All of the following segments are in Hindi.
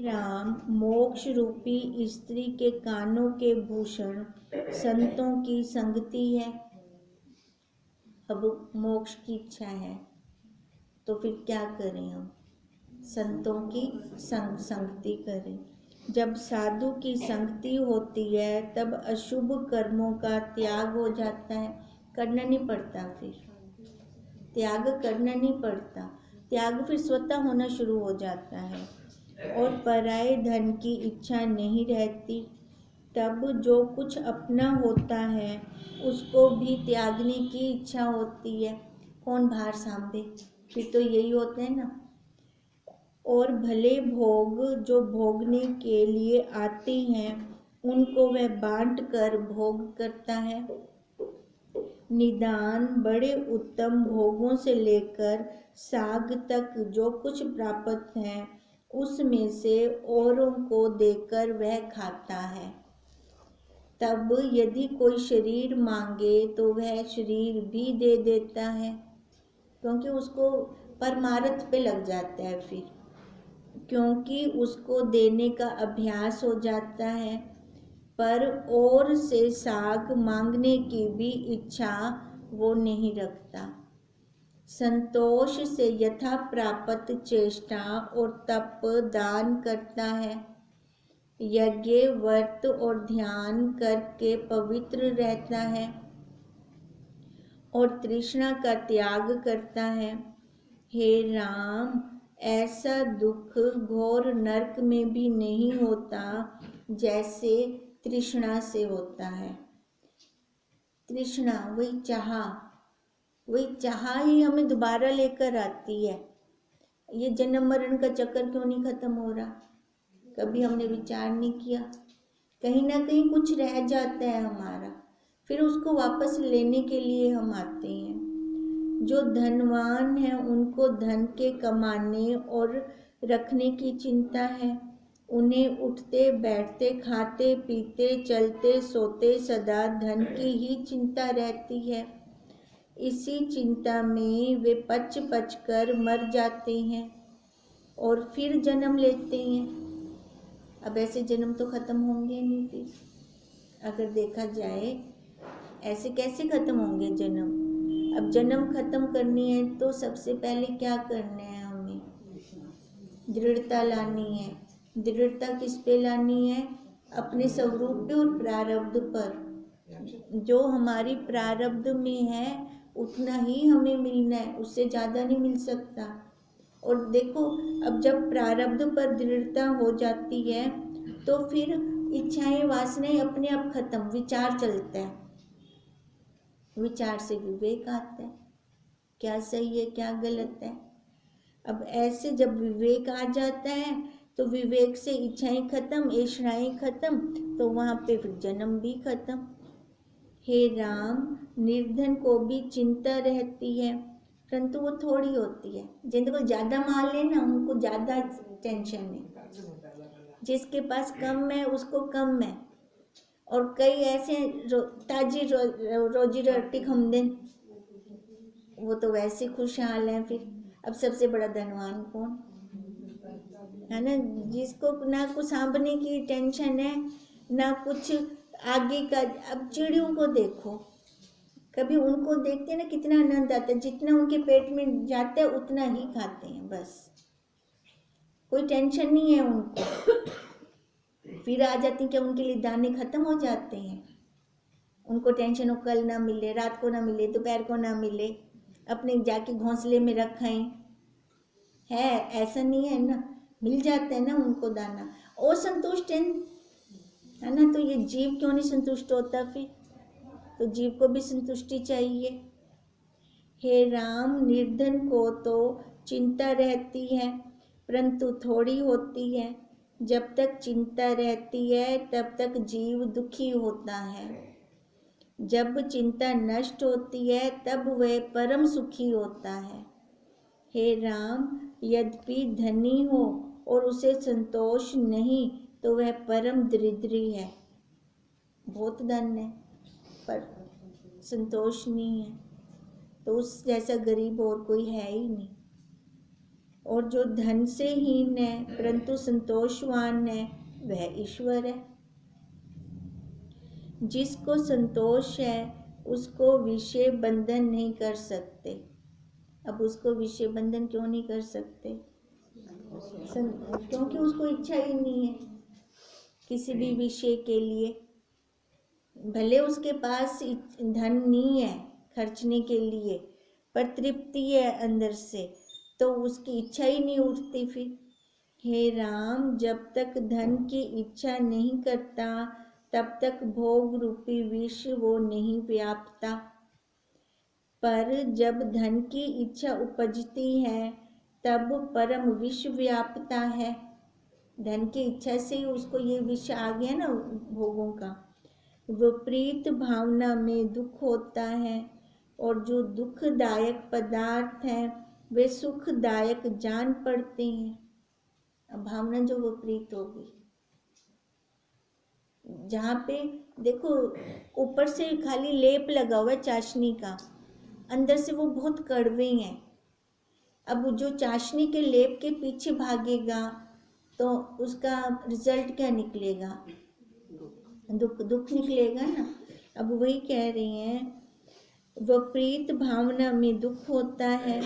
राम, मोक्ष रूपी स्त्री के कानों के भूषण संतों की संगति है। अब मोक्ष की इच्छा है तो फिर क्या करें हम? संतों की संगति करें। जब साधु की संगति होती है तब अशुभ कर्मों का त्याग हो जाता है। करना नहीं पड़ता, फिर त्याग करना नहीं पड़ता, त्याग फिर स्वतः होना शुरू हो जाता है। और पराये धन की इच्छा नहीं रहती। तब जो कुछ अपना होता है उसको भी त्यागने की इच्छा होती है। कौन भार सांभे? फिर तो यही होता है ना। और भले भोग जो भोगने के लिए आते हैं उनको वह बांट कर भोग करता है। निदान बड़े उत्तम भोगों से लेकर साग तक जो कुछ प्राप्त है उसमें से औरों को देकर वह खाता है। तब यदि कोई शरीर मांगे तो वह शरीर भी दे देता है, क्योंकि उसको परमार्थ पे लग जाता है फिर, क्योंकि उसको देने का अभ्यास हो जाता है। पर और से साग मांगने की भी इच्छा वो नहीं रखता। संतोष से यथा प्राप्त चेष्टा और तप दान करता है। यज्ञ व्रत और ध्यान करके पवित्र रहता है और तृष्णा का त्याग करता है। हे राम, ऐसा दुख घोर नरक में भी नहीं होता जैसे तृष्णा से होता है। तृष्णा वही चाह ही हमें दोबारा लेकर आती है। ये जन्म मरण का चक्कर क्यों नहीं खत्म हो रहा? कभी हमने विचार नहीं किया। कहीं ना कहीं कुछ रह जाता है हमारा, फिर उसको वापस लेने के लिए हम आते हैं। जो धनवान है उनको धन के कमाने और रखने की चिंता है। उन्हें उठते बैठते खाते पीते चलते सोते सदा धन की ही चिंता रहती है। इसी चिंता में वे पच पच कर मर जाते हैं और फिर जन्म लेते हैं। अब ऐसे जन्म तो खत्म होंगे नहीं। फिर अगर देखा जाए ऐसे कैसे खत्म होंगे जन्म? अब जन्म खत्म करनी है तो सबसे पहले क्या करना है? हमें दृढ़ता लानी है। दृढ़ता किस पे लानी है? अपने स्वरूप पे और प्रारब्ध पर। जो हमारी प्रारब्ध में है उतना ही हमें मिलना है, उससे ज़्यादा नहीं मिल सकता। और देखो, अब जब प्रारब्ध पर दृढ़ता हो जाती है तो फिर इच्छाएं वासनाएं अपने आप खत्म, विचार चलता है। विचार से विवेक आता है, क्या सही है क्या गलत है। अब ऐसे जब विवेक आ जाता है तो विवेक से इच्छाएं खत्म, ऐशनाएं खत्म, तो वहाँ पे फिर जन्म भी खत्म। हे राम, निर्धन को भी चिंता रहती है, परंतु वो थोड़ी होती है। जिनको ज़्यादा माल है ना उनको ज़्यादा टेंशन है, जिसके पास कम है उसको कम है। और कई ऐसे ताजी रोजी रोटी खमदे, वो तो वैसे खुशहाल हैं। फिर अब सबसे बड़ा धनवान कौन है? ना, जिसको ना कुछ सांभने की टेंशन है ना कुछ आगे का। अब चिड़ियों को देखो, कभी उनको देखते हैं ना कितना आनंद आता है, जितना उनके पेट में जाता है उतना ही खाते हैं, बस कोई टेंशन नहीं है उनको। फिर आ जाती है कि उनके लिए दाने खत्म हो जाते हैं। उनको टेंशन हो कल ना मिले, रात को ना मिले, दोपहर को ना मिले, अपने जाके घोंसले में रखें। है ऐसा नहीं है ना, मिल जाता है ना उनको दाना, और संतुष्ट है ना। तो ये जीव क्यों नहीं संतुष्ट होता? फिर तो जीव को भी संतुष्टि चाहिए। हे राम, निर्धन को तो चिंता रहती है परंतु थोड़ी होती है। जब तक चिंता रहती है तब तक जीव दुखी होता है। जब चिंता नष्ट होती है तब वह परम सुखी होता है। हे राम, यद्यपि धनी हो और उसे संतोष नहीं तो वह परम दरिद्री है। बहुत धन है पर संतोष नहीं है, तो उस जैसा गरीब और कोई है ही नहीं। और जो धन से हीन है परंतु संतोषवान है वह ईश्वर है। जिसको संतोष है उसको विषय बंधन नहीं कर सकते। अब उसको विषय बंधन क्यों नहीं कर सकते? क्योंकि उसको इच्छा ही नहीं है किसी भी विषय के लिए। भले उसके पास धन नहीं है खर्चने के लिए, पर तृप्ति है अंदर से, तो उसकी इच्छा ही नहीं उठती फिर। हे राम, जब तक धन की इच्छा नहीं करता तब तक भोग रूपी विष वो नहीं व्यापता। पर जब धन की इच्छा उपजती है तब परम विष व्यापता है। धन की इच्छा से ही उसको ये विष आ गया ना भोगों का। विपरीत भावना में दुख होता है और जो दुखदायक पदार्थ हैं वे सुखदायक जान पड़ते हैं। अब भावना जो विपरीत होगी, जहाँ पे देखो ऊपर से खाली लेप लगा हुआ है चाशनी का, अंदर से वो बहुत कड़वे हैं। अब जो चाशनी के लेप के पीछे भागेगा तो उसका रिजल्ट क्या निकलेगा? दुख निकलेगा ना। अब वही कह रही हैं, विपरीत भावना में दुख होता है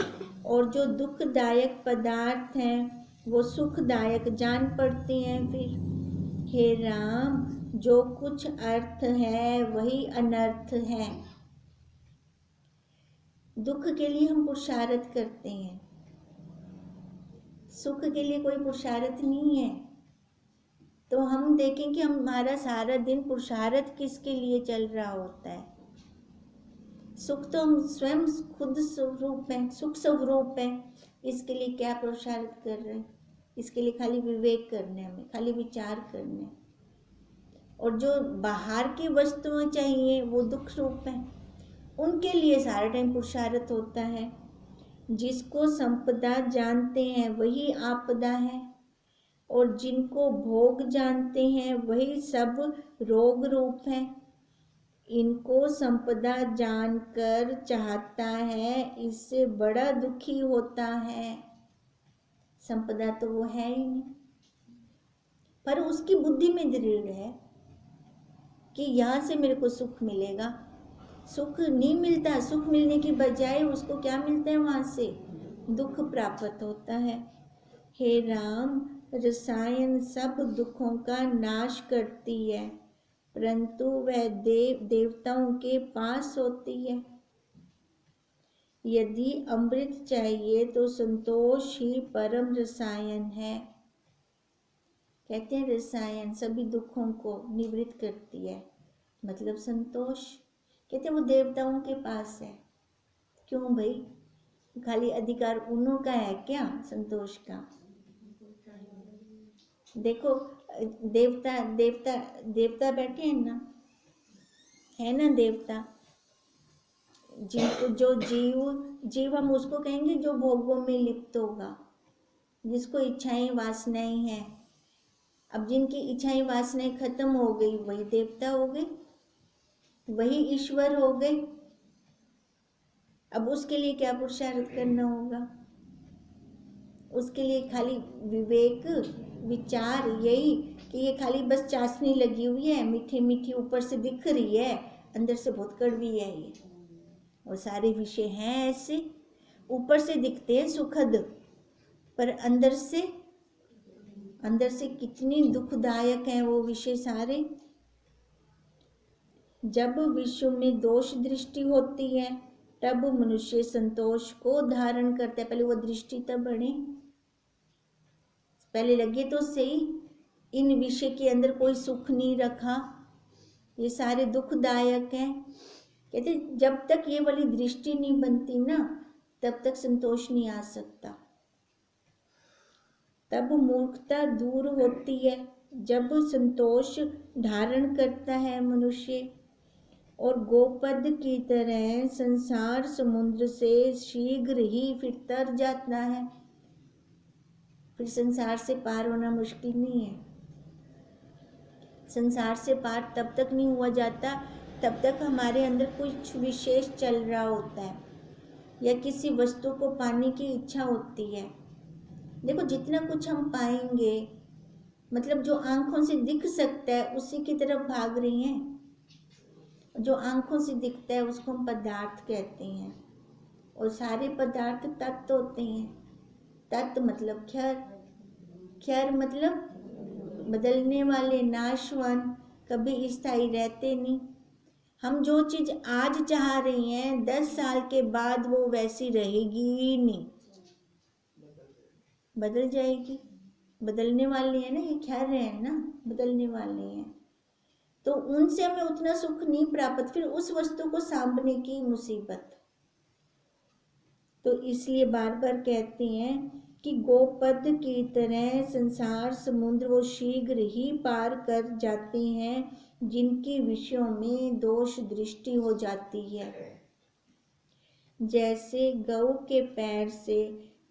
और जो दुखदायक पदार्थ हैं वो सुखदायक जान पड़ते हैं फिर। हे राम, जो कुछ अर्थ है वही अनर्थ है। दुख के लिए हम पुरुषार्थ करते हैं, सुख के लिए कोई पुरुषार्थ नहीं है। तो हम देखें कि हमारा सारा दिन पुरुषार्थ किसके लिए चल रहा होता है। सुख तो हम स्वयं खुद स्वरूप है, सुख स्वरूप है। इसके लिए क्या पुरुषार्थ कर रहे हैं? इसके लिए खाली विवेक करने, हमें खाली विचार करने। और जो बाहर की वस्तुएं चाहिए वो दुख रूप है, उनके लिए सारा टाइम पुरुषार्थ होता है। जिसको संपदा जानते हैं वही आपदा है और जिनको भोग जानते हैं वही सब रोग रूप है। इनको संपदा जानकर चाहता है, इससे बड़ा दुखी होता है। संपदा तो वो है ही नहीं, पर उसकी बुद्धि में दृढ़ है कि यहाँ से मेरे को सुख मिलेगा। सुख नहीं मिलता, सुख मिलने की बजाय उसको क्या मिलता है? वहाँ से दुख प्राप्त होता है। हे राम, रसायन सब दुखों का नाश करती है परंतु वह देवताओं के पास होती है। यदि अमृत चाहिए तो संतोष ही परम रसायन है। कहते हैं रसायन सभी दुखों को निवृत्त करती है, मतलब संतोष। कहते हैं वो देवताओं के पास है। क्यों भाई? खाली अधिकार उन्हों का है क्या संतोष का? देखो देवता देवता देवता बैठे हैं ना, है ना देवता। जो जीव हम उसको कहेंगे जो भोगों में लिप्त होगा, जिसको इच्छाएं वासनाएं हैं। अब जिनकी इच्छाएं वासनाएं खत्म हो गई वही देवता हो गए, वही ईश्वर हो गए। अब उसके लिए क्या पुरुषार्थ करना होगा? उसके लिए खाली विवेक विचार, यही कि ये खाली बस चाशनी लगी हुई है, मीठी मीठी ऊपर से दिख रही है, अंदर से बहुत कड़वी है ये। और सारे विषय हैं ऐसे, ऊपर से दिखते हैं सुखद, पर अंदर से कितनी दुखदायक है वो विषय सारे। जब विश्व में दोष दृष्टि होती है तब मनुष्य संतोष को धारण करता है। पहले वो दृष्टि तब बढ़े, पहले लगे तो सही इन विषय के अंदर कोई सुख नहीं रखा, ये सारे दुखदायक हैं। कहते जब तक ये वाली दृष्टि नहीं बनती ना तब तक संतोष नहीं आ सकता, तब मूर्खता दूर होती है। जब संतोष धारण करता है मनुष्य और गोपद की तरह संसार समुद्र से शीघ्र ही फिर तर जाता है। फिर संसार से पार होना मुश्किल नहीं है। संसार से पार तब तक नहीं हुआ जाता तब तक हमारे अंदर कुछ विशेष चल रहा होता है या किसी वस्तु को पाने की इच्छा होती है। देखो जितना कुछ हम पाएंगे, मतलब जो आंखों से दिख सकता है उसी की तरफ भाग रही हैं। जो आंखों से दिखता है उसको हम पदार्थ कहते हैं, और सारे पदार्थ तत्व होते हैं। तत्व मतलब क्षर, क्षर मतलब बदलने वाले, नाशवान, कभी स्थायी रहते नहीं। हम जो चीज आज चाह रही हैं 10 साल के बाद वो वैसी रहेगी ही नहीं, बदल जाएगी। बदलने वाले हैं ना, ये क्षर है ना, बदलने वाले हैं। तो उनसे हमें उतना सुख नहीं प्राप्त, फिर उस वस्तु को सांभने की मुसीबत। तो इसलिए बार बार कहते हैं कि गोपद की तरह संसार समुद्र वो शीघ्र ही पार कर जाते हैं जिनके विषयों में दोष दृष्टि हो जाती है। जैसे गऊ के पैर से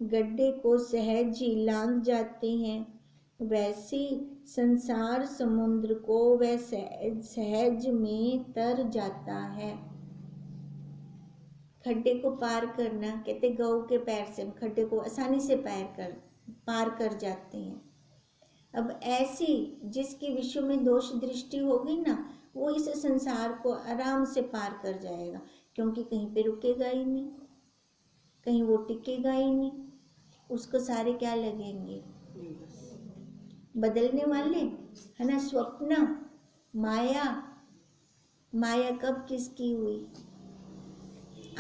गड्ढे को सहज ही लांघ जाते हैं, वैसी संसार समुद्र को वह सहज में तर जाता है। खड्डे को पार करना, कहते गऊ के पैर से खड्डे को आसानी से पार कर जाते हैं। अब ऐसी जिसके विषय में दोष दृष्टि होगी ना, वो इस संसार को आराम से पार कर जाएगा, क्योंकि कहीं पे रुकेगा ही नहीं, कहीं वो टिकेगा ही नहीं। उसको सारे क्या लगेंगे, बदलने वाले, है ना, स्वप्न, माया। माया कब किसकी हुई,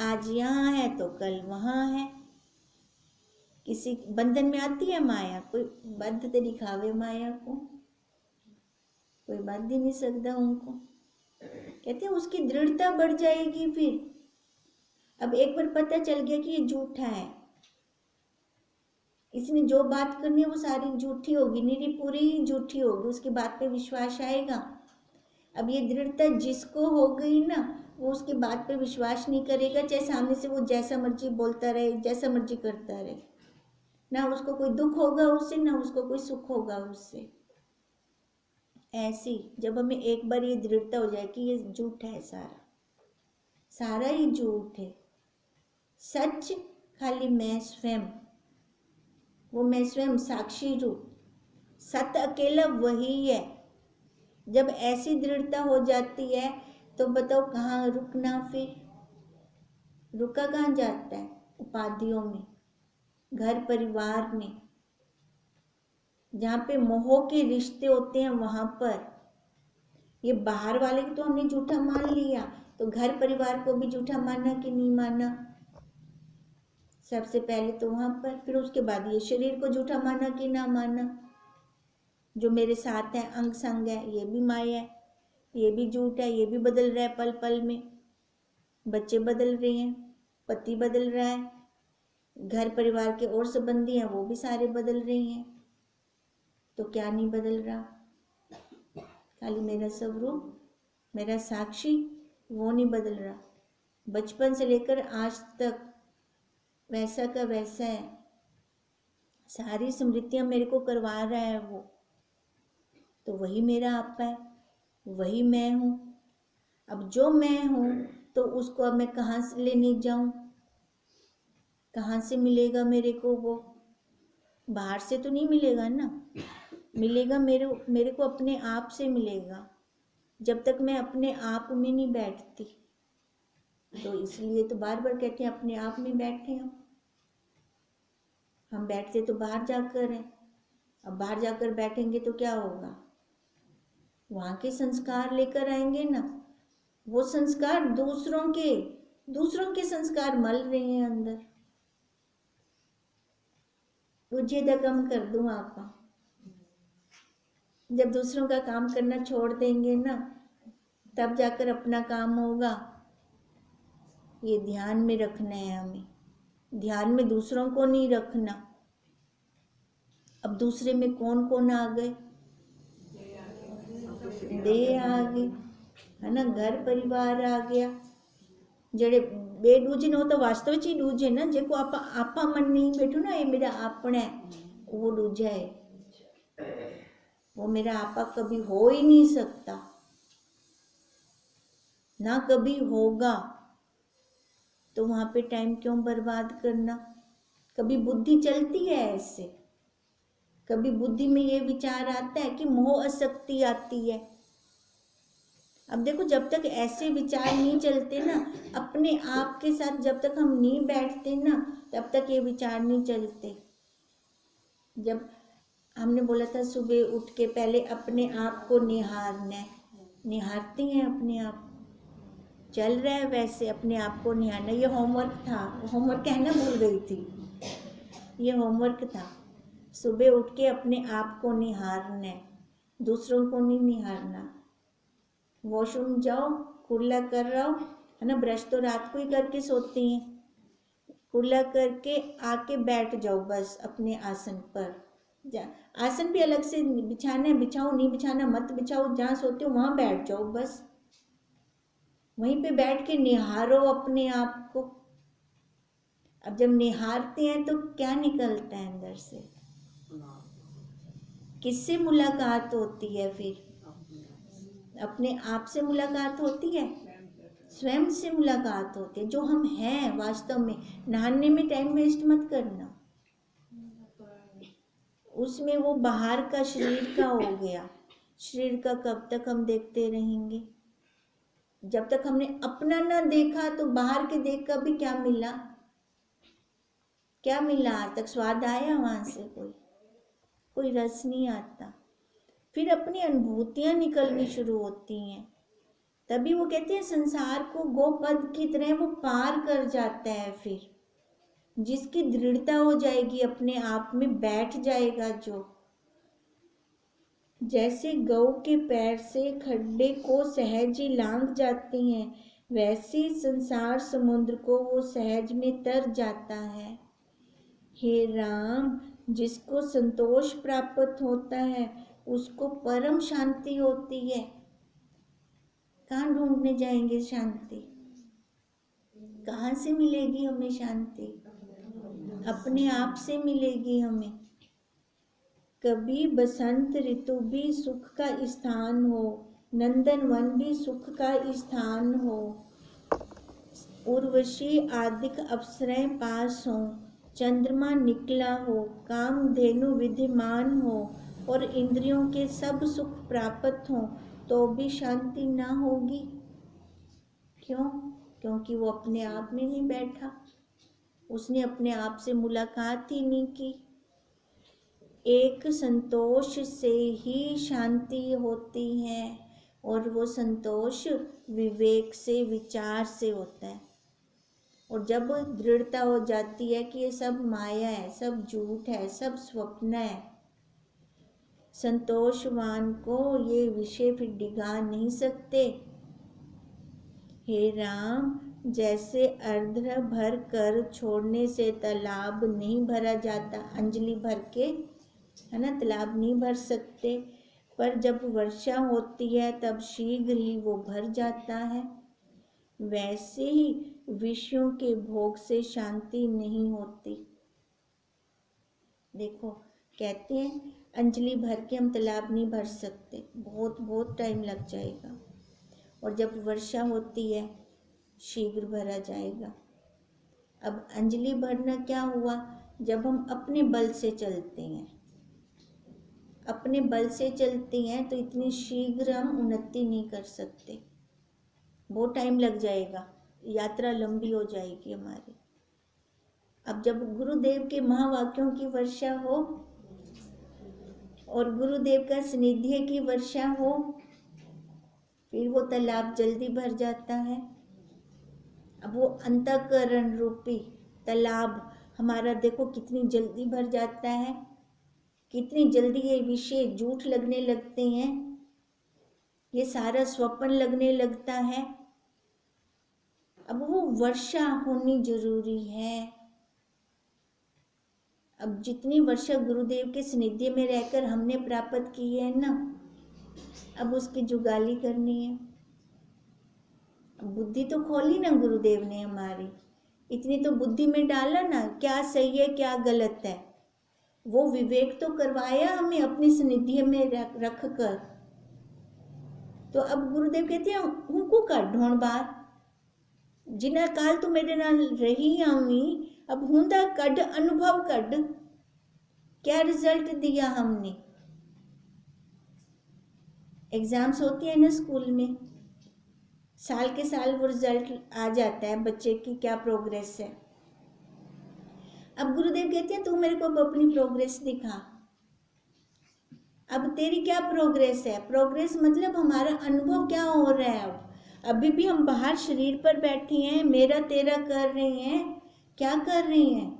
आज यहाँ है तो कल वहाँ है। किसी बंधन में आती है माया, कोई बंध तो दिखावे माया को, कोई बांध ही नहीं सकता उनको। कहते हैं उसकी दृढ़ता बढ़ जाएगी फिर। अब एक बार पता चल गया कि ये झूठा है, इसने जो बात करनी है वो सारी झूठी होगी, निरी पूरी ही झूठी होगी, उसकी बात पे विश्वास आएगा। अब ये दृढ़ता जिसको हो गई ना, वो उसकी बात पे विश्वास नहीं करेगा, चाहे सामने से वो जैसा मर्जी बोलता रहे, जैसा मर्जी करता रहे। ना उसको कोई दुख होगा उससे, ना उसको कोई सुख होगा उससे। ऐसी जब हमें एक बार ये दृढ़ता हो जाए कि ये झूठ है, सारा ही झूठ है, सच खाली मैं स्वयं, वो मैं स्वयं साक्षी रूप, सत्य अकेला वही है। जब ऐसी दृढ़ता हो जाती है तो बताओ कहाँ रुकना, फिर रुका कहाँ जाता है, उपाधियों में, घर परिवार में, जहाँ पे मोह के रिश्ते होते हैं वहां पर। ये बाहर वाले को तो हमने झूठा मान लिया, तो घर परिवार को भी झूठा माना कि नहीं माना, सबसे पहले तो वहां पर, फिर उसके बाद ये शरीर को झूठा माना कि ना माना। जो मेरे साथ है, अंग संग है, ये भी माया है, ये भी झूठ है, ये भी बदल रहा है पल पल में। बच्चे बदल रहे हैं, पति बदल रहा है, घर परिवार के और संबंधी हैं वो भी सारे बदल रहे हैं। तो क्या नहीं बदल रहा, खाली मेरा स्वरूप, मेरा साक्षी, वो नहीं बदल रहा। बचपन से लेकर आज तक वैसा का वैसा है, सारी स्मृतियां मेरे को करवा रहा है वो, तो वही मेरा आपा है, वही मैं हूँ। अब जो मैं हूँ तो उसको अब मैं कहाँ से लेने जाऊँ, कहाँ से मिलेगा मेरे को वो, बाहर से तो नहीं मिलेगा ना, मिलेगा मेरे को अपने आप से मिलेगा, जब तक मैं अपने आप में नहीं बैठती। तो इसलिए तो बार बार कहते हैं अपने आप में बैठे हम बैठते तो बाहर जाकर हैं। अब बाहर जाकर बैठेंगे तो क्या होगा, वहां के संस्कार लेकर आएंगे ना, वो संस्कार दूसरों के संस्कार मल रहे हैं अंदर। तुझे तो कम कर दूं आपा, जब दूसरों का काम करना छोड़ देंगे ना, तब जाकर अपना काम होगा। ये ध्यान में रखना है हमें, ध्यान में दूसरों को नहीं रखना। अब दूसरे में कौन कौन आ गए, देह आ गई, है ना, घर परिवार आ गया। जड़े बेडूजे हो तो वास्तव च ही डूजे ना, जेको आपा आपा मन नहीं बैठो ना, ये मेरा अपना है, वो डूजा है, वो मेरा आपा कभी हो ही नहीं सकता, ना कभी होगा। तो वहां पे टाइम क्यों बर्बाद करना। कभी बुद्धि चलती है ऐसे, कभी बुद्धि में ये विचार आता है कि मोह आसक्ति आती है। अब देखो, जब तक ऐसे विचार नहीं चलते ना, अपने आप के साथ जब तक हम नहीं बैठते ना, तब तक ये विचार नहीं चलते। जब हमने बोला था सुबह उठ के पहले अपने आप को निहारना है, निहारते हैं अपने आप, चल रहा है वैसे अपने आप को निहारना। ये होमवर्क था, होमवर्क कहना भूल गई थी, ये होमवर्क था। सुबह उठ के अपने आप को निहारना है, दूसरों को नहीं निहारना। वॉशरूम जाओ, कुल्ला कर रहा हो, है ना, ब्रश तो रात को ही करके सोती हैं, कुल्ला करके आके बैठ जाओ बस अपने आसन पर। आसन भी अलग से बिछाना है, बिछाओ, नहीं बिछाना मत बिछाओ, जहाँ सोते हो वहाँ बैठ जाओ बस, वहीं पे बैठ के निहारो अपने आप को। अब जब निहारते हैं तो क्या निकलता है अंदर से? किससे मुलाकात होती है फिर? अपने आप से मुलाकात होती है, स्वयं से मुलाकात होती है, जो हम हैं वास्तव में। नहाने में टाइम वेस्ट मत करना, उसमें वो बाहर का शरीर का हो गया। शरीर का कब तक हम देखते रहेंगे? जब तक हमने अपना ना देखा तो बाहर के देख कर भी क्या मिला? क्या मिला? आज तक स्वाद आया वहां से? कोई रस नहीं आता। फिर अपनी अनुभूतियां निकलनी शुरू होती हैं, तभी वो कहते हैं संसार को गोपद की तरह वो पार कर जाता है। फिर जिसकी दृढ़ता हो जाएगी, अपने आप में बैठ जाएगा, जो जैसे गौ के पैर से खड्डे को सहज ही लांघ जाती हैं, वैसे संसार समुद्र को वो सहज में तर जाता है। हे राम, जिसको संतोष प्राप्त होता है उसको परम शांति होती है। कहाँ ढूंढने जाएंगे शांति? कहाँ से मिलेगी हमें शांति? अपने आप से मिलेगी हमें। कभी बसंत ऋतु भी सुख का स्थान हो, नंदन वन भी सुख का स्थान हो, उर्वशी आदिक अप्सराएं पास हो, चंद्रमा निकला हो, कामधेनु विद्यमान हो और इंद्रियों के सब सुख प्राप्त हो, तो भी शांति ना होगी। क्यों? क्योंकि वो अपने आप में नहीं बैठा, उसने अपने आप से मुलाकात ही नहीं की। एक संतोष से ही शांति होती है, और वो संतोष विवेक से, विचार से होता है। और जब दृढ़ता हो जाती है कि ये सब माया है, सब झूठ है, सब स्वप्न है, संतोषवान को ये विषय फिर डिगा नहीं सकते। हे राम, जैसे अर्घ्य भर कर छोड़ने से तालाब नहीं भरा जाता, अंजलि भर के, है ना, तालाब नहीं भर सकते, पर जब वर्षा होती है तब शीघ्र ही वो भर जाता है, वैसे ही विषयों के भोग से शांति नहीं होती। देखो, कहते हैं अंजलि भर के हम तालाब नहीं भर सकते, बहुत बहुत टाइम लग जाएगा, और जब वर्षा होती है शीघ्र भरा जाएगा। अब अंजलि भरना क्या हुआ? जब हम अपने बल से चलते हैं, अपने बल से चलते हैं तो इतनी शीघ्र हम उन्नति नहीं कर सकते, बहुत टाइम लग जाएगा, यात्रा लंबी हो जाएगी हमारी। अब जब गुरुदेव के महावाक्यों की वर्षा हो और गुरुदेव का सानिध्य की वर्षा हो, फिर वो तालाब जल्दी भर जाता है। अब वो अंतःकरण रूपी तालाब हमारा देखो कितनी जल्दी भर जाता है, कितनी जल्दी ये विषय झूठ लगने लगते हैं, ये सारा स्वप्न लगने लगता है। अब वो वर्षा होनी जरूरी है। अब जितनी वर्षा गुरुदेव के सानिध्य में रहकर हमने प्राप्त की है ना, अब उसकी जुगाली करनी है। बुद्धि तो खोली ना गुरुदेव ने हमारी, इतनी तो बुद्धि में डाला ना, क्या सही है क्या गलत है, वो विवेक तो करवाया हमें अपनी सानिध्य में रख कर। तो अब गुरुदेव कहते हैं उनको कढ़ ढोण बार, जिन्हें काल तू मेरे नाल रही आवी, अब हुंदा कढ़, अनुभव कढ़, क्या रिजल्ट दिया हमने? एग्जाम्स होती है ना स्कूल में, साल के साल वो रिजल्ट आ जाता है बच्चे की क्या प्रोग्रेस है। अब गुरुदेव कहते हैं तू मेरे को अब अपनी प्रोग्रेस दिखा। अब तेरी क्या प्रोग्रेस है? प्रोग्रेस मतलब हमारा अनुभव क्या हो रहा है। अब अभी भी हम बाहर शरीर पर बैठी हैं, मेरा तेरा कर रही हैं, क्या कर रही हैं?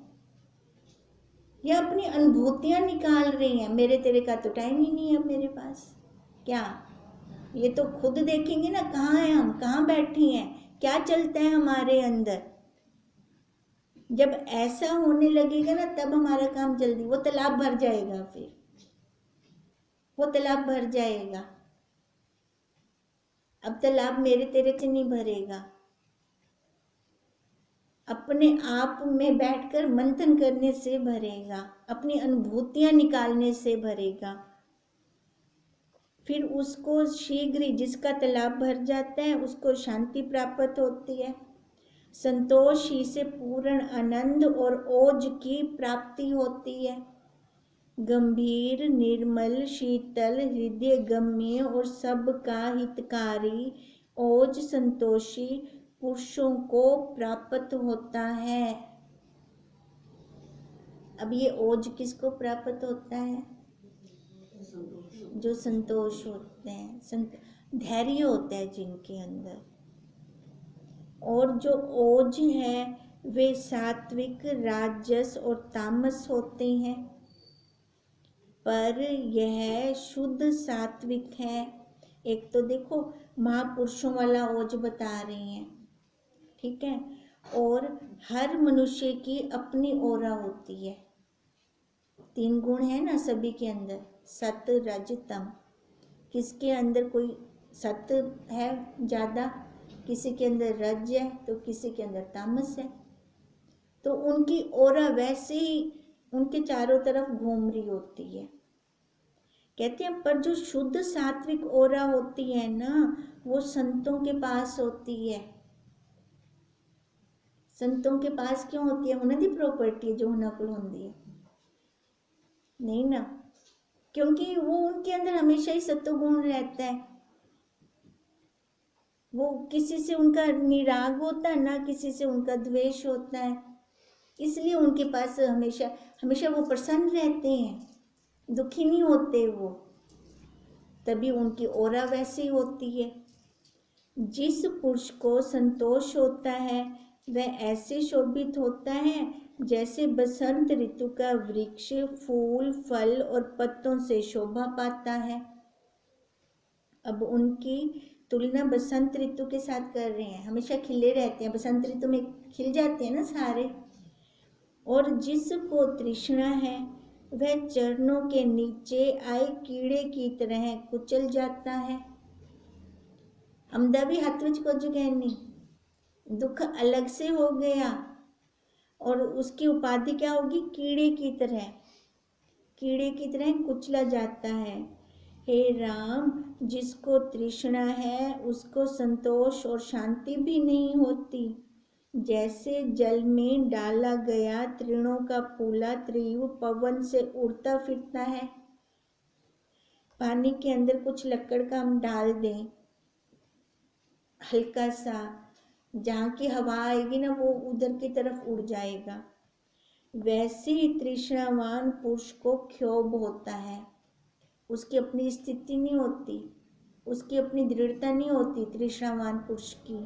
या अपनी अनुभूतियां निकाल रही हैं। मेरे तेरे का तो टाइम ही नहीं है अब मेरे पास। क्या ये तो खुद देखेंगे ना, कहाँ हैं हम, कहाँ बैठी हैं, क्या चलता है हमारे अंदर। जब ऐसा होने लगेगा ना तब हमारा काम जल्दी, वो तालाब भर जाएगा, फिर वो तालाब भर जाएगा। अब तालाब मेरे तेरे से नहीं भरेगा, अपने आप में बैठकर मंथन करने से भरेगा, अपनी अनुभूतियां निकालने से भरेगा। फिर उसको शीघ्र ही, जिसका तालाब भर जाता है उसको शांति प्राप्त होती है, संतोष ही से पूर्ण आनंद और ओज की प्राप्ति होती है। गंभीर, निर्मल, शीतल, हृदय गम्य और सबका हितकारी ओज संतोषी पुरुषों को प्राप्त होता है। अब ये ओज किसको प्राप्त होता है? जो संतोष होते हैं, धैर्य होता है जिनके अंदर। और जो ओज है वे सात्विक, राजस और तामस होते हैं, पर यह शुद्ध सात्विक है। एक तो देखो महापुरुषों वाला ओज बता रही हैं, ठीक है। और हर मनुष्य की अपनी ओरा होती है। 3 गुण है ना सभी के अंदर, सत, रज, तम। किसके अंदर कोई सत है ज़्यादा, किसी के अंदर रज है तो किसी के अंदर तामस है। तो उनकी ओरा वैसे ही उनके चारों तरफ घूम रही होती है। कहते हैं पर जो शुद्ध सात्विक ओरा होती है ना, वो संतों के पास होती है। संतों के पास क्यों होती है? उन्हें दी प्रॉपर्टी है जो उन्हें को होती है नहीं ना, क्योंकि वो उनके अंदर हमेशा ही सत्वगुण रहता है। वो किसी से उनका निराग होता है ना, किसी से उनका द्वेष होता है, इसलिए उनके पास हमेशा हमेशा वो प्रसन्न रहते हैं, दुखी नहीं होते वो। तभी उनकी ओरा वैसी होती है। जिस पुरुष को संतोष होता है वह ऐसे शोभित होता है जैसे बसंत ऋतु का वृक्ष फूल, फल और पत्तों से शोभा पाता है। अब उनकी तुलना बसंत ऋतु के साथ कर रहे हैं, हमेशा खिले रहते हैं, बसंत ऋतु में खिल जाते हैं ना सारे। और जिसको तृष्णा है वह चरणों के नीचे आए कीड़े की तरह कुचल जाता है। हमदा भी हाथ विच कुछ कहनी, दुख अलग से हो गया और उसकी उपाधि क्या होगी? कीड़े की तरह, कीड़े की तरह कुचला जाता है। हे राम, जिसको तृष्णा है उसको संतोष और शांति भी नहीं होती। जैसे जल में डाला गया तृणों का फूला त्रियु पवन से उड़ता फिरता है। पानी के अंदर कुछ लकड़ का हम डाल दें, हल्का सा, जहाँ की हवा आएगी ना वो उधर की तरफ उड़ जाएगा। वैसे ही तृष्णावान पुरुष को क्षोभ होता है, उसकी अपनी स्थिति नहीं होती, उसकी अपनी दृढ़ता नहीं होती तृष्णावान पुरुष की।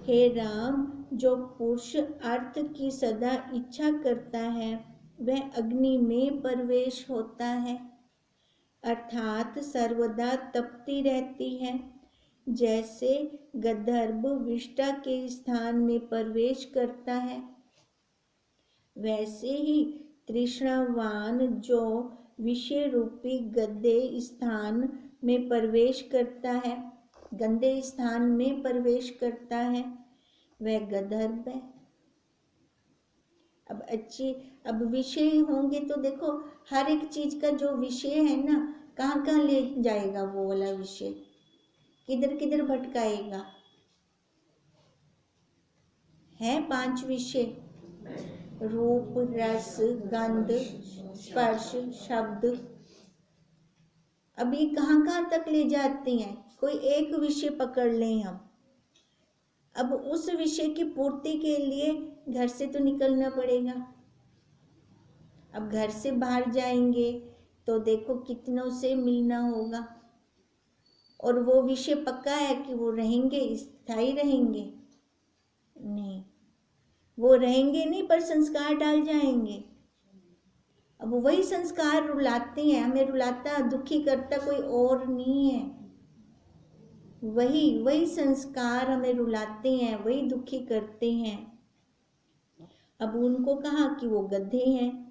हे राम, जो पुरुष अर्थ की सदा इच्छा करता है वह अग्नि में प्रवेश होता है, अर्थात सर्वदा तपती रहती है। जैसे गंधर्व विष्टा के स्थान में प्रवेश करता है, वैसे ही तृष्णावान जो विषय रूपी गंदे स्थान में प्रवेश करता है, गंदे स्थान में प्रवेश करता है, वह गंधर्व है। अब विषय होंगे तो देखो हर एक चीज का जो विषय है ना, कहाँ कहाँ ले जाएगा वो वाला विषय, किधर किधर भटकाएगा। है 5 विषय, रूप, रस, गंध, स्पर्श, शब्द। अब ये कहाँ कहाँ तक ले जाते हैं। कोई एक विषय पकड़ लें हम, अब उस विषय की पूर्ति के लिए घर से तो निकलना पड़ेगा। अब घर से बाहर जाएंगे तो देखो कितनों से मिलना होगा, और वो विषय पक्का है कि वो रहेंगे, स्थायी रहेंगे? नहीं, वो रहेंगे नहीं, पर संस्कार डाल जाएंगे। अब वही संस्कार रुलाते हैं, हमें रुलाता दुखी करता कोई और नहीं है, वही संस्कार हमें रुलाते हैं, वही दुखी करते हैं। अब उनको कहा कि वो गधे हैं।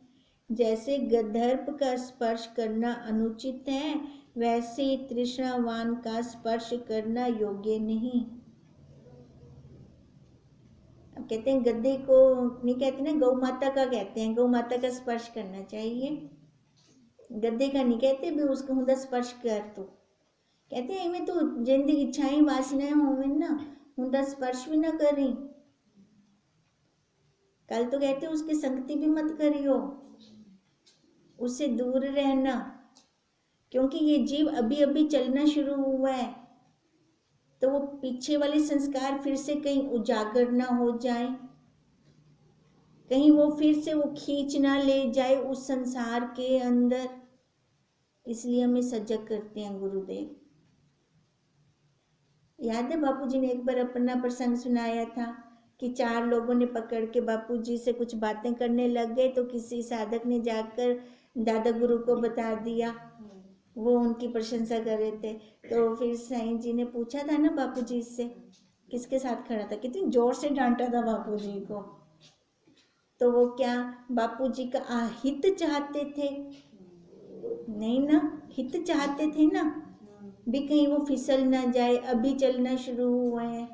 जैसे गंधर्व का स्पर्श करना अनुचित है, वैसे ही तृष्णावान का स्पर्श करना योग्य नहीं। अब कहते हैं गधे को नहीं कहते ना, गौ माता का कहते हैं, गौ माता का स्पर्श करना चाहिए, गधे का नहीं कहते भी उसको हुदा स्पर्श कर। तो कहते हैं इनमें तो जिंद इच्छाएं वासनाएं होवे ना, हुदा स्पर्श भी ना करें। कल तो कहते उसकी संगति भी मत करियो, उससे दूर रहना, क्योंकि ये जीव अभी अभी चलना शुरू हुआ है, तो वो पीछे वाले संस्कार फिर से कहीं उजागर ना हो जाए, कहीं वो फिर से वो खींच ना ले जाए उस संसार के अंदर। इसलिए हमें सजग करते हैं गुरुदेव। याद है बापूजी ने एक बार अपना प्रसंग सुनाया था कि 4 लोगों ने पकड़ के बापूजी से कुछ बातें करने लग गए, तो किसी साधक ने जाकर दादा गुरु को बता दिया, वो उनकी प्रशंसा कर रहे थे। तो फिर साईं जी ने पूछा था ना बापूजी से, किसके साथ खड़ा था, कितनी जोर से डांटा था बापूजी को। तो वो क्या बापूजी का हित चाहते थे? नहीं ना, हित चाहते थे ना, भी कहीं वो फिसल ना जाए, अभी चलना शुरू हुआ है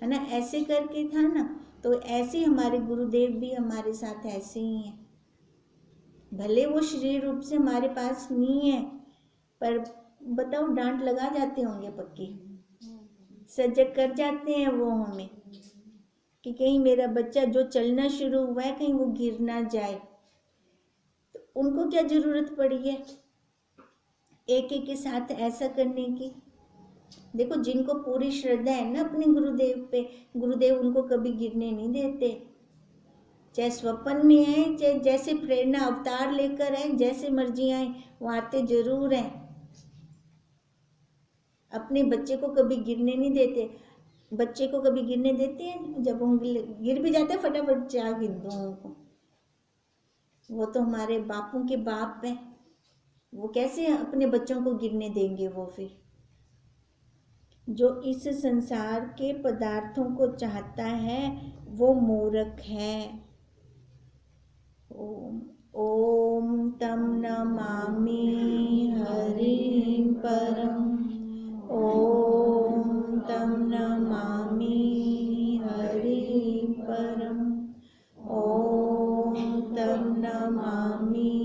ना, ऐसे करके था ना। तो ऐसे हमारे गुरुदेव भी हमारे साथ ऐसे ही हैं। भले वो शरीर रूप से हमारे पास नहीं है, पर बताओ डांट लगा जाते होंगे पक्की, सजग कर जाते हैं वो हमें कि कहीं मेरा बच्चा जो चलना शुरू हुआ है कहीं वो गिर ना जाए। तो उनको क्या जरूरत पड़ी है एक एक के साथ ऐसा करने की? देखो जिनको पूरी श्रद्धा है ना अपने गुरुदेव पे, गुरुदेव उनको कभी गिरने नहीं देते, चाहे स्वप्न में आए, चाहे जैसे प्रेरणा अवतार लेकर आए, जैसे मर्जी आए, वो आते जरूर हैं। अपने बच्चे को कभी गिरने नहीं देते। बच्चे को कभी गिरने देते हैं? जब वो गिर भी जाते हैं फटाफट चाह गिर दो उनको। वो तो हमारे बापों के बाप हैं, वो कैसे अपने बच्चों को गिरने देंगे? वो फिर जो इस संसार के पदार्थों को चाहता है वो मूर्ख है। ओम ओम तम नमामि हरिं परम, ओम तम नमामि हरिं परम, ओम तम नमामि